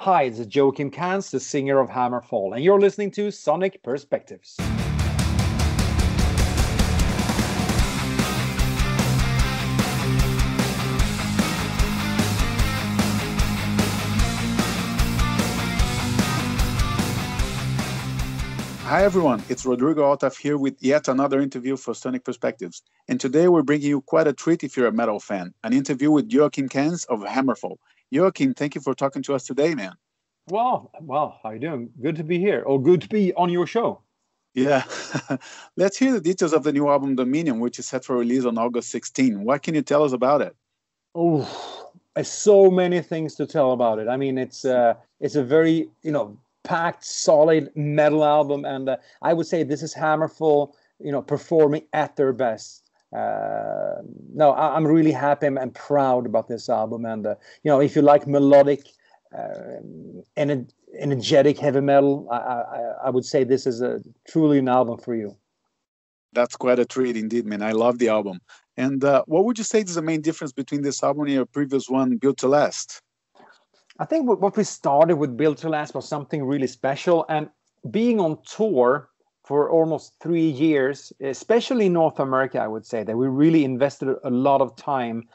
Hi, it's Joacim Cans, the singer of Hammerfall, and you're listening to Sonic Perspectives. Hi everyone, it's Rodrigo Altaf here with yet another interview for Sonic Perspectives. And today we're bringing you quite a treat if you're a metal fan, an interview with Joacim Cans of Hammerfall. Joacim, thank you for talking to us today, man. Well, how you doing? Good to be here, or good to be on your show. Yeah. Let's hear the details of the new album Dominion, which is set for release on August 16. What can you tell us about it? Oh, there's so many things to tell about it. I mean, it's a very, packed, solid metal album, and I would say this is Hammerfall, performing at their best. No, I'm really happy and proud about this album, and if you like melodic, energetic heavy metal, I would say this is truly an album for you. That's quite a treat indeed, man. I love the album. And what would you say is the main difference between this album and your previous one, Built to Last? I think what we started with Built to Last was something really special, and being on tour for almost 3 years, especially in North America, I would say that we really invested a lot of time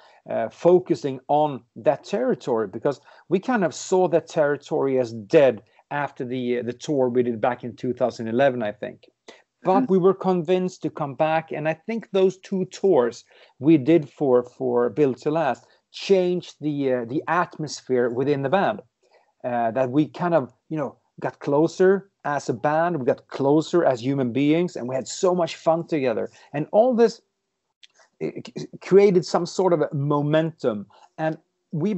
focusing on that territory, because we kind of saw that territory as dead after the tour we did back in 2011, I think. But we were convinced to come back, and I think those 2 tours we did for Built to Last changed the atmosphere within the band. That we kind of got closer as a band, we got closer as human beings, and we had so much fun together. And all this created some sort of a momentum, and we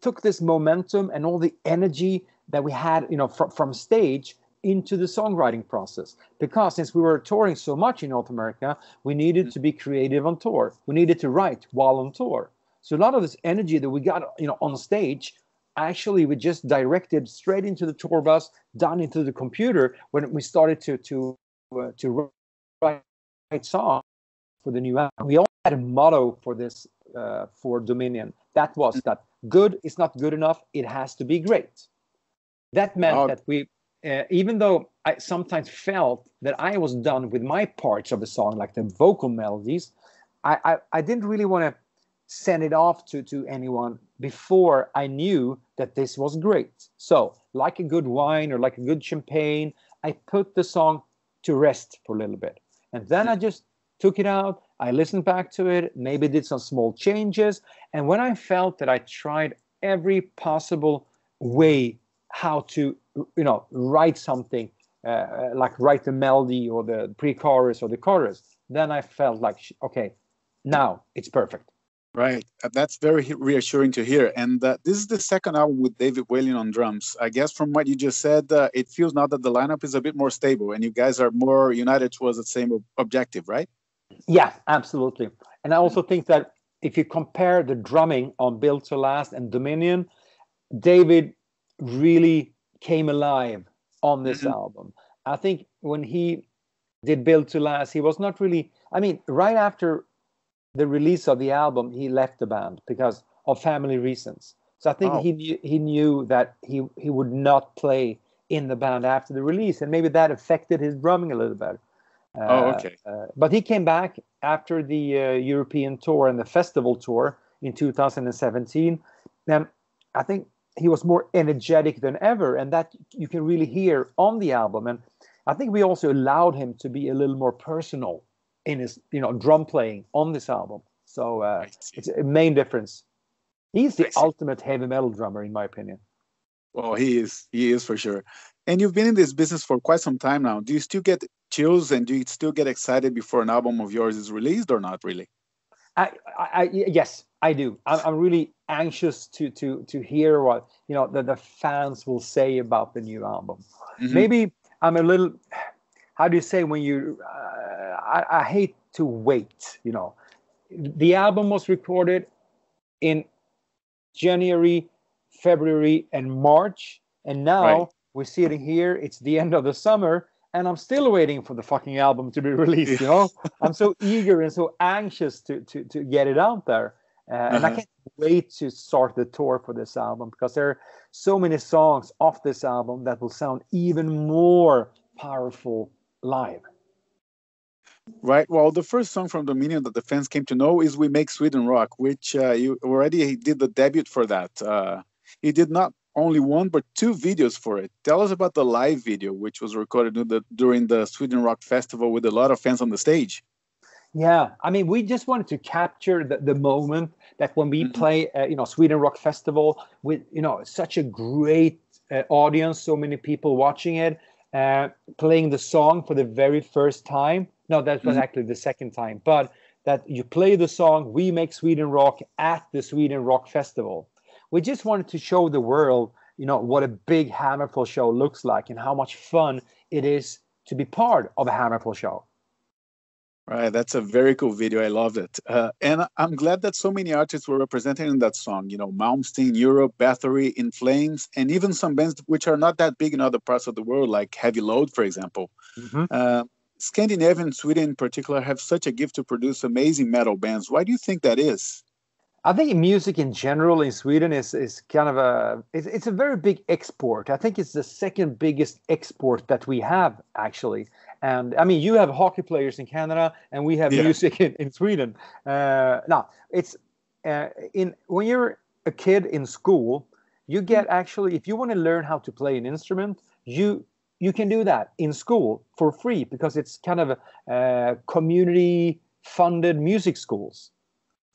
took this momentum and all the energy that we had from stage into the songwriting process, because since we were touring so much in North America, we needed to be creative on tour. We needed to write while on tour. So a lot of this energy that we got on stage, actually we just directed straight into the tour bus, down into the computer when we started to write songs for the new album. We all had a motto for this for Dominion. That was that good is not good enough, it has to be great. That meant that we even though I sometimes felt that I was done with my parts of the song, like the vocal melodies, I didn't really want to send it off to anyone before I knew that this was great. So, like a good wine or like a good champagne, I put the song to rest for a little bit. And then I just took it out, I listened back to it, maybe did some small changes. And when I felt that I tried every possible way how to, write something, like write the melody or the pre-chorus or the chorus, then I felt like, okay, now it's perfect. Right. That's very reassuring to hear. And this is the second album with David Whalen on drums. I guess from what you just said, it feels now that the lineup is a bit more stable and you guys are more united towards the same objective, right? Yeah, absolutely. And I also think that if you compare the drumming on Built to Last and Dominion, David really came alive on this album. I think when he did Built to Last, he was not really, right after the release of the album, he left the band because of family reasons. So I think he knew that he would not play in the band after the release, and maybe that affected his drumming a little bit. Okay. But he came back after the European tour and the festival tour in 2017. And I think he was more energetic than ever, and that you can really hear on the album. And I think we also allowed him to be a little more personal in his drum playing on this album. So it's a main difference. He's the ultimate heavy metal drummer, in my opinion. Well, he is for sure. And you've been in this business for quite some time now. Do you still get chills and do you still get excited before an album of yours is released, or not really? Yes, I do. I'm really anxious to hear what the fans will say about the new album. Maybe I'm a little, how do you say, when you I hate to wait. The album was recorded in January, February, and March, and now we're sitting here. It's the end of the summer, and I'm still waiting for the fucking album to be released. I'm so eager and so anxious to get it out there, and I can't wait to start the tour for this album because there are so many songs off this album that will sound even more powerful live. Right. Well, the first song from Dominion that the fans came to know is "We Make Sweden Rock," which you already did the debut for that. You did not only one but two videos for it. Tell us about the live video, which was recorded during the Sweden Rock Festival with a lot of fans on the stage. Yeah, I mean, we just wanted to capture the moment that when we play, Sweden Rock Festival with, such a great audience, so many people watching it, playing the song for the very first time. No, that was actually the second time, but that you play the song, "We Make Sweden Rock" at the Sweden Rock Festival. We just wanted to show the world, what a big Hammerfall show looks like and how much fun it is to be part of a Hammerfall show. Right, that's a very cool video. I loved it. And I'm glad that so many artists were represented in that song. Malmsteen, Europe, Bathory, In Flames, and even some bands which are not that big in other parts of the world, like Heavy Load, for example. Scandinavian and Sweden in particular have such a gift to produce amazing metal bands. Why do you think that is? I think music in general in Sweden is kind of it's a very big export. I think it's the second biggest export that we have, actually. And I mean, you have hockey players in Canada, and we have music in Sweden. Now, it's when you're a kid in school, you get actually, if you want to learn how to play an instrument, you can do that in school for free because it's kind of community-funded music schools.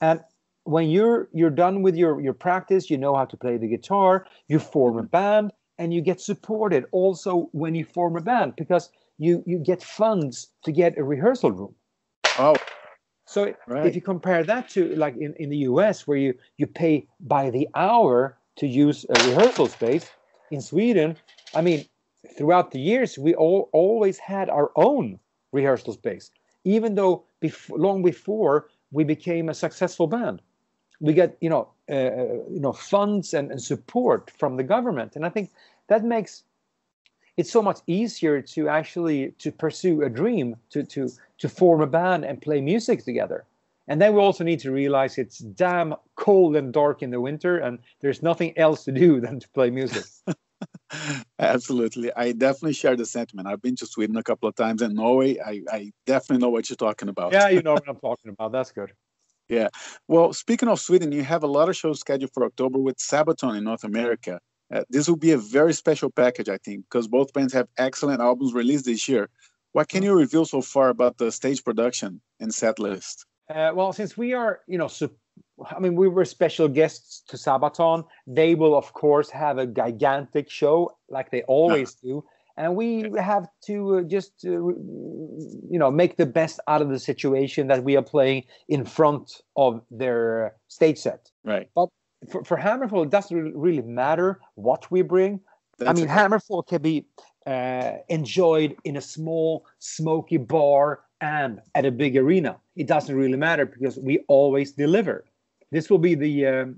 And when you're done with your practice, you know how to play the guitar, you form a band, and you get supported also when you form a band because you get funds to get a rehearsal room. Oh, so right. If you compare that to like in the US where you pay by the hour to use a rehearsal space, in Sweden, I mean, throughout the years, we always had our own rehearsal space, even though long before we became a successful band. We get funds and support from the government, and I think that makes it so much easier to actually to pursue a dream, to form a band and play music together. And then we also need to realize it's damn cold and dark in the winter, and there's nothing else to do than to play music. Absolutely. I definitely share the sentiment. I've been to Sweden a couple of times, and Norway. I definitely know what you're talking about. Yeah, you know what I'm talking about. That's good. Yeah. Well, speaking of Sweden, you have a lot of shows scheduled for October with Sabaton in North America. This will be a very special package, I think, because both bands have excellent albums released this year. What can you reveal so far about the stage production and set list? Well, since we are, we were special guests to Sabaton. They will, of course, have a gigantic show like they always do. And we have to make the best out of the situation that we are playing in front of their stage set. Right. But for Hammerfall, it doesn't really matter what we bring. Hammerfall can be enjoyed in a small, smoky bar and at a big arena. It doesn't really matter because we always deliver. This will be the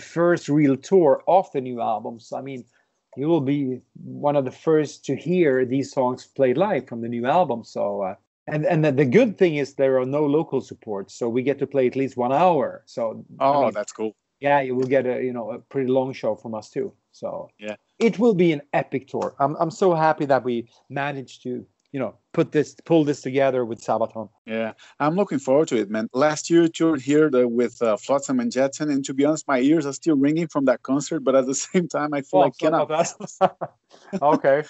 first real tour of the new albums. I mean, you will be one of the first to hear these songs played live from the new album. So, and the good thing is there are no local supports, so we get to play at least 1 hour. So, that's cool. Yeah, you will get a pretty long show from us too. So, yeah, it will be an epic tour. I'm so happy that we managed to pull this together with Sabaton. Yeah, I'm looking forward to it, man. Last year, you toured here with Flotsam and Jetsam, and to be honest, my ears are still ringing from that concert. But at the same time, I feel like cannot. Okay.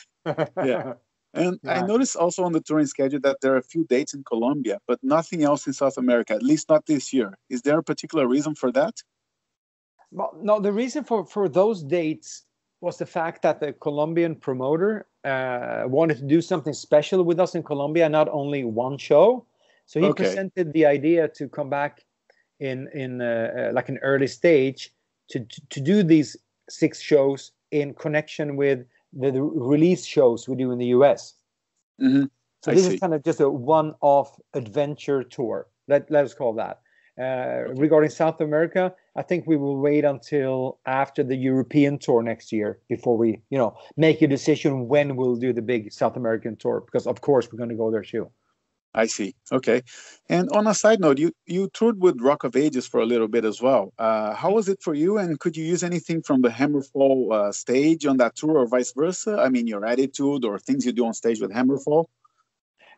Yeah, and I noticed also on the touring schedule that there are a few dates in Colombia, but nothing else in South America. At least not this year. Is there a particular reason for that? Well, no, the reason for those dates was the fact that the Colombian promoter wanted to do something special with us in Colombia, not only one show. So he presented the idea to come back in like an early stage to do these 6 shows in connection with the release shows we do in the US. Mm-hmm. So this is kind of just a one-off adventure tour. Let us call that. Regarding South America, I think we will wait until after the European tour next year before we, make a decision when we'll do the big South American tour, because of course we're going to go there too. I see. Okay. And on a side note, you toured with Rock of Ages for a little bit as well. How was it for you? And could you use anything from the Hammerfall stage on that tour or vice versa? I mean, your attitude or things you do on stage with Hammerfall?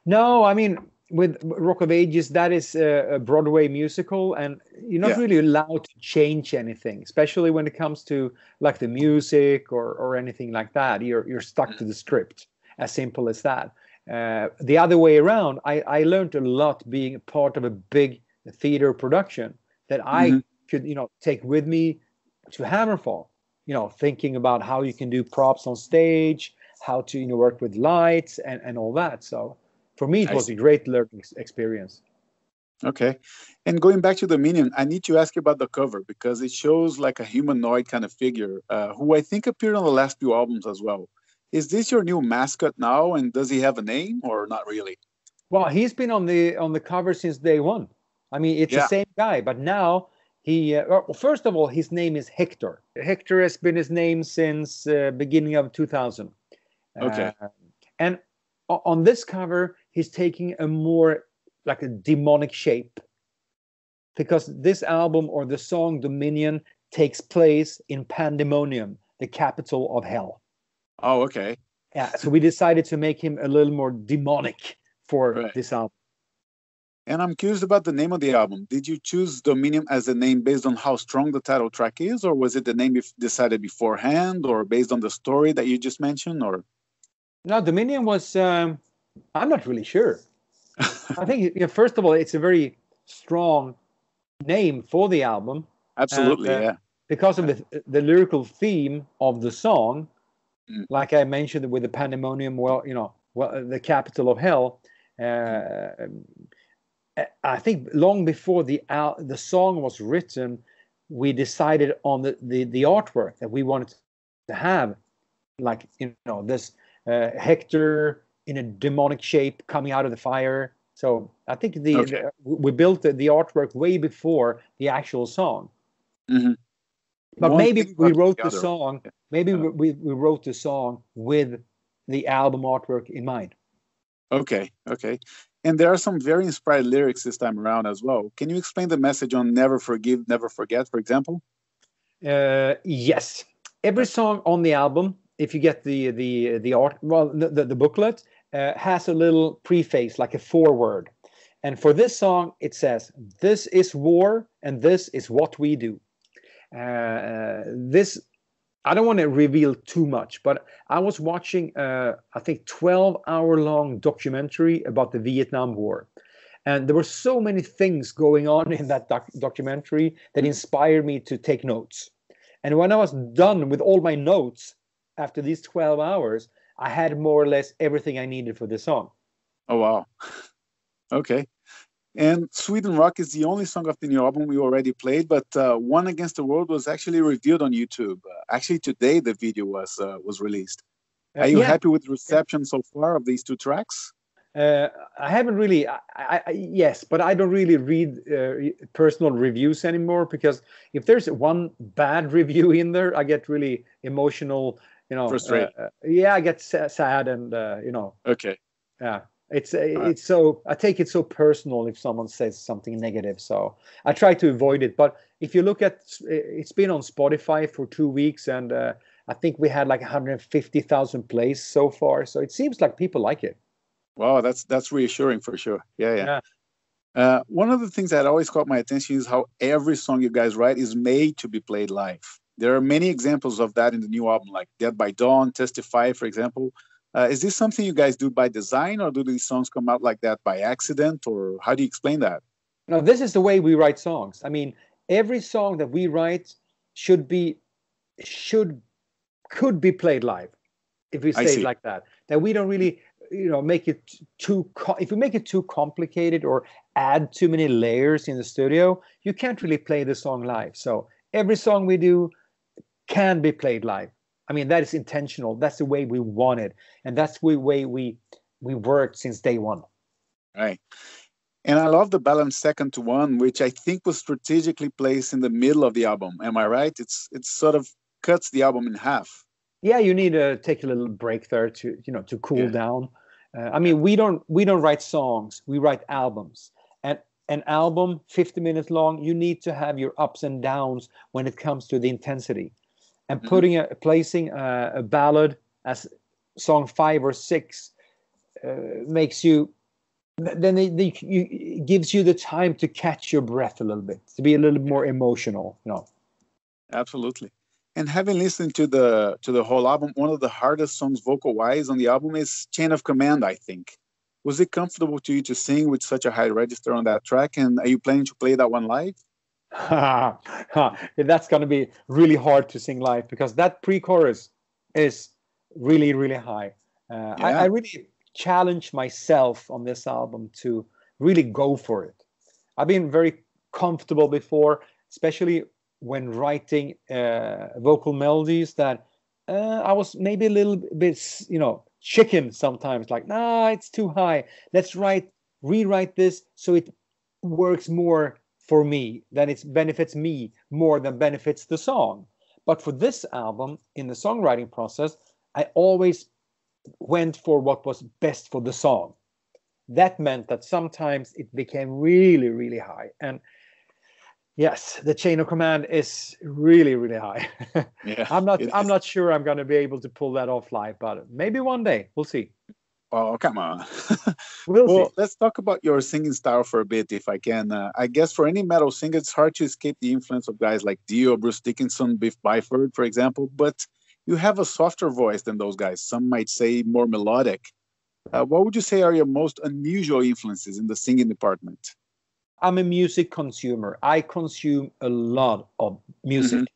No, I mean, with Rock of Ages, that is a Broadway musical, and you're not really allowed to change anything, especially when it comes to like the music or anything like that. You're stuck to the script, as simple as that. The other way around, I learned a lot being a part of a big theater production that I could, take with me to Hammerfall. Thinking about how you can do props on stage, how to work with lights and all that. So for me, it was a great learning experience. Okay. And going back to the Minion, I need to ask you about the cover because it shows like a humanoid kind of figure who I think appeared on the last few albums as well. Is this your new mascot now, and does he have a name or not really? Well, he's been on the cover since day one. I mean, it's the same guy, but now he. Well, first of all, his name is Hector. Hector has been his name since beginning of 2000. Okay. And on this cover, he's taking a more like a demonic shape because this album or the song Dominion takes place in Pandemonium, the capital of hell. Oh, okay. Yeah, so we decided to make him a little more demonic for this album. And I'm curious about the name of the album. Did you choose Dominion as a name based on how strong the title track is, or was it the name decided beforehand, or based on the story that you just mentioned, or? No, Dominion was, I'm not really sure. I think, first of all, it's a very strong name for the album. Absolutely, yeah. Because of the lyrical theme of the song, like I mentioned with the Pandemonium, the capital of hell. I think long before the song was written, we decided on the artwork that we wanted to have, like this Hector in a demonic shape coming out of the fire. So I think we built the artwork way before the actual song. Mm-hmm. But maybe we wrote the song. Maybe we wrote the song with the album artwork in mind. Okay. And there are some very inspired lyrics this time around as well. Can you explain the message on "Never Forgive, Never Forget," for example? Yes. Every song on the album, if you get the art, the booklet, has a little preface, like a foreword. And for this song, it says, "This is war, and this is what we do." This, I don't want to reveal too much, but I was watching, I think, 12-hour-long documentary about the Vietnam War. And there were so many things going on in that documentary that inspired me to take notes. And when I was done with all my notes after these 12 hours, I had more or less everything I needed for the song. Oh, wow. Okay. And Sweden Rock is the only song of the new album we already played, but One Against the World was actually revealed on YouTube. Actually, today the video was released. Are you happy with the reception so far of these two tracks? I haven't really, yes, but I don't really read personal reviews anymore, because if there's one bad review in there, I get really emotional, frustrated. I get sad and, Okay. Yeah. It's so, I take it so personal if someone says something negative, so I try to avoid it. But if you look at, it's been on Spotify for 2 weeks, and I think we had like 150,000 plays so far, so it seems like people like it. Wow, that's reassuring for sure. Yeah. One of the things that always caught my attention is how every song you guys write is made to be played live. There are many examples of that in the new album, like Dead by Dawn, Testify, for example. Is this something you guys do by design, or do these songs come out like that by accident, or how do you explain that? No, this is the way we write songs. I mean, every song that we write could be played live, if we say it like that. That we don't really, make it if we make it too complicated or add too many layers in the studio, you can't really play the song live. So every song we do can be played live. I mean, that is intentional. That's the way we want it. And that's the way we worked since day one. Right. And I love the balance second to one, which I think was strategically placed in the middle of the album. Am I right? It's sort of cuts the album in half. Yeah, you need to take a little break there to cool down. I mean, we don't write songs. We write albums. And an album, 50 minutes long, you need to have your ups and downs when it comes to the intensity. And placing a ballad as song 5 or 6 makes you. Then it gives you the time to catch your breath a little bit, to be a little bit more emotional, you know. Absolutely. And having listened to the whole album, one of the hardest songs vocal-wise on the album is Chain of Command, I think. Was it comfortable to you to sing with such a high register on that track? And are you planning to play that one live? That's going to be really hard to sing live because that pre-chorus is really, really high. I really challenge myself on this album to really go for it. I've been very comfortable before, especially when writing vocal melodies that I was maybe a little bit, chicken sometimes, like, nah, it's too high. Let's rewrite this so it works more for me, then it benefits me more than benefits the song. But for this album, in the songwriting process, I always went for what was best for the song. That meant that sometimes it became really, really high. And yes, the chain of command is really, really high. Yeah, I'm not sure I'm going to be able to pull that off live, but maybe one day. We'll see. Oh, come on. We'll see. Let's talk about your singing style for a bit, if I can. I guess for any metal singer, it's hard to escape the influence of guys like Dio, Bruce Dickinson, Biff Byford, for example. But you have a softer voice than those guys. Some might say more melodic. What would you say are your most unusual influences in the singing department? I'm a music consumer. I consume a lot of music.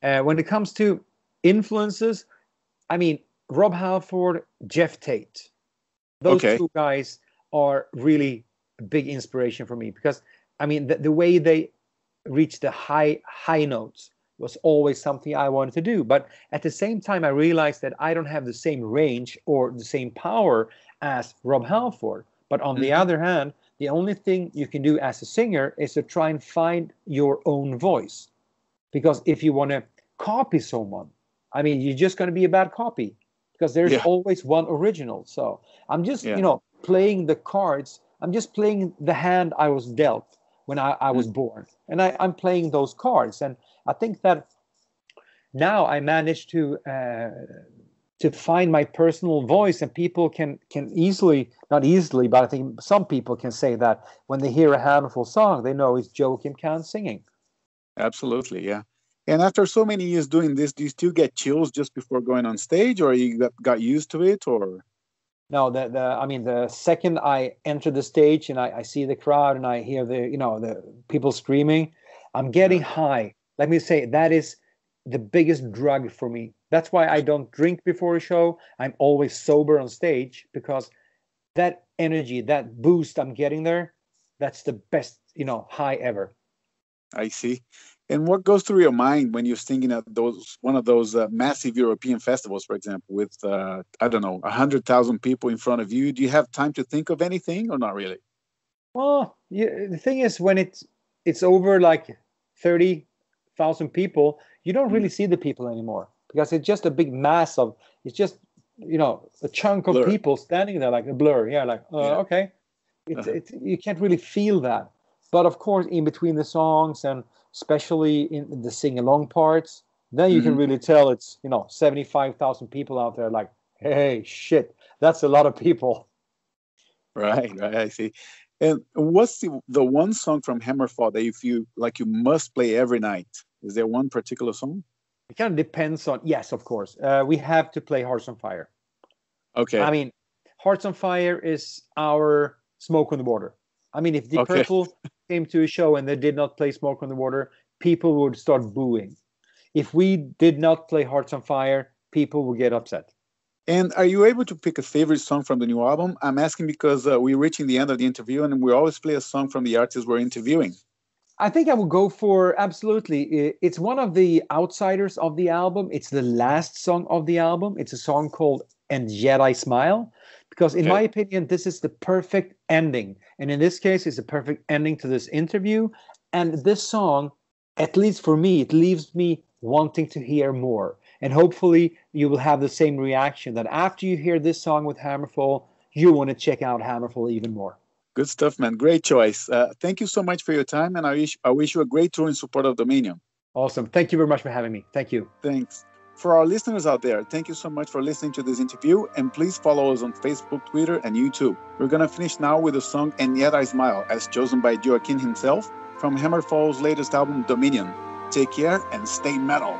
When it comes to influences, I mean, Rob Halford, Jeff Tate. Those two guys are really a big inspiration for me because, I mean, the way they reach the high notes was always something I wanted to do. But at the same time, I realized that I don't have the same range or the same power as Rob Halford. But on the other hand, the only thing you can do as a singer is to try and find your own voice. Because if you want to copy someone, I mean, you're just going to be a bad copy because there's always one original. So I'm just, playing the cards. I'm just playing the hand I was dealt when I was born. And I'm playing those cards. And I think that now I managed to find my personal voice, and people can easily, not easily, but I think some people can say that when they hear a Hammerfall song, they know it's Joacim Cans singing. Absolutely, yeah. And after so many years doing this, do you still get chills just before going on stage, or you got used to it, or? No, the second I enter the stage and I see the crowd and I hear the people screaming, I'm getting high. Let me say, that is the biggest drug for me. That's why I don't drink before a show. I'm always sober on stage because that energy, that boost I'm getting there, that's the best, high ever. I see. And what goes through your mind when you're singing at one of those massive European festivals, for example, with, 100,000 people in front of you? Do you have time to think of anything or not really? Well, the thing is, when it's over like 30,000 people, you don't really see the people anymore because it's just a big mass of, it's just, a chunk of people standing there like a blur. Yeah, like, okay. You can't really feel that. But of course, in between the songs and especially in the sing-along parts, then you can really tell it's, 75,000 people out there like, hey, shit, that's a lot of people. Right, I see. And what's the one song from Hammerfall that you feel like you must play every night? Is there one particular song? It kind of depends on, yes, of course. We have to play Hearts on Fire. Okay. I mean, Hearts on Fire is our Smoke on the Water. I mean, if Deep Purple came to a show and they did not play Smoke on the Water, people would start booing. If we did not play Hearts on Fire, people would get upset. And are you able to pick a favorite song from the new album? I'm asking because we're reaching the end of the interview and we always play a song from the artist we're interviewing. I think I would go for, absolutely. It's one of the outsiders of the album. It's the last song of the album. It's a song called And Yet I Smile. Because in my opinion, this is the perfect ending. And in this case, it's a perfect ending to this interview. And this song, at least for me, it leaves me wanting to hear more. And hopefully you will have the same reaction that after you hear this song with Hammerfall, you want to check out Hammerfall even more. Good stuff, man. Great choice. Thank you so much for your time, and I wish you a great tour in support of Dominion. Awesome. Thank you very much for having me. Thank you. Thanks. For our listeners out there, thank you so much for listening to this interview, and please follow us on Facebook, Twitter, and YouTube. We're going to finish now with the song And Yet I Smile, as chosen by Joacim himself, from Hammerfall's latest album, Dominion. Take care and stay metal.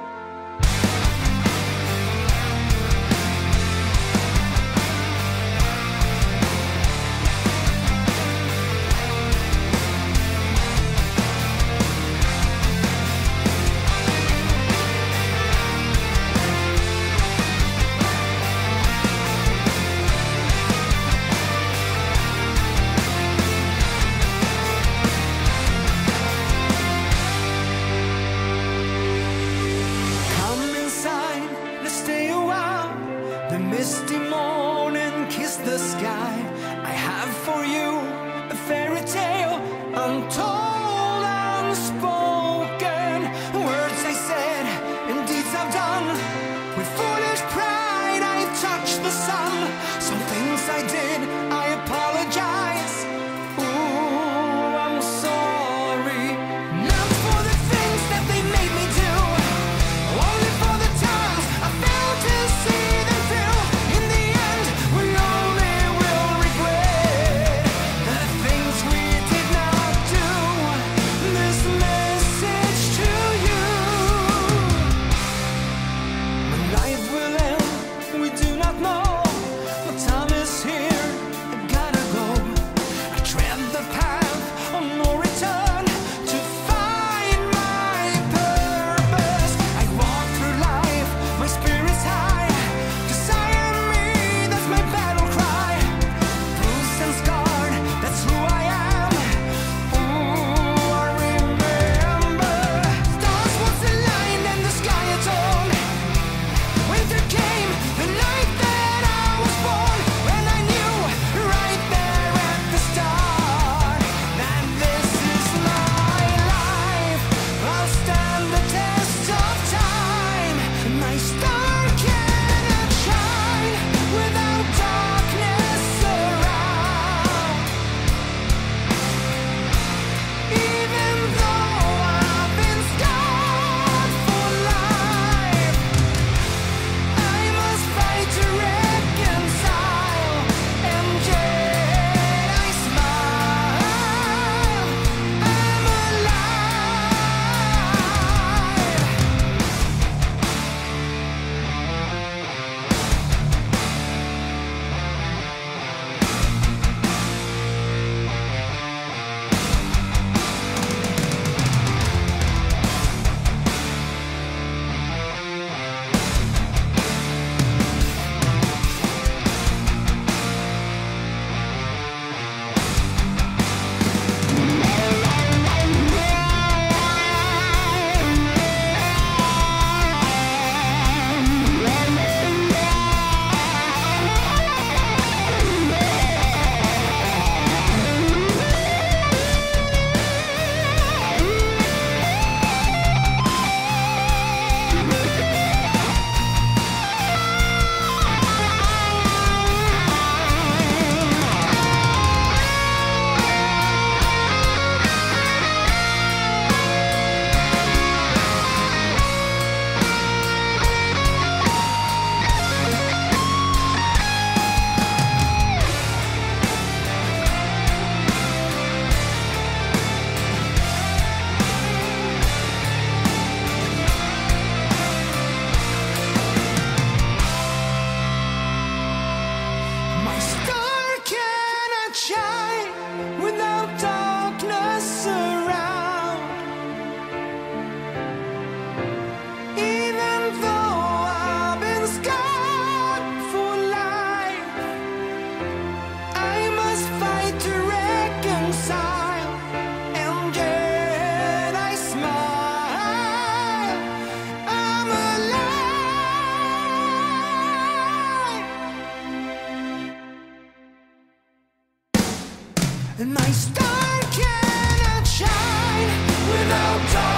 And my star cannot shine without dark.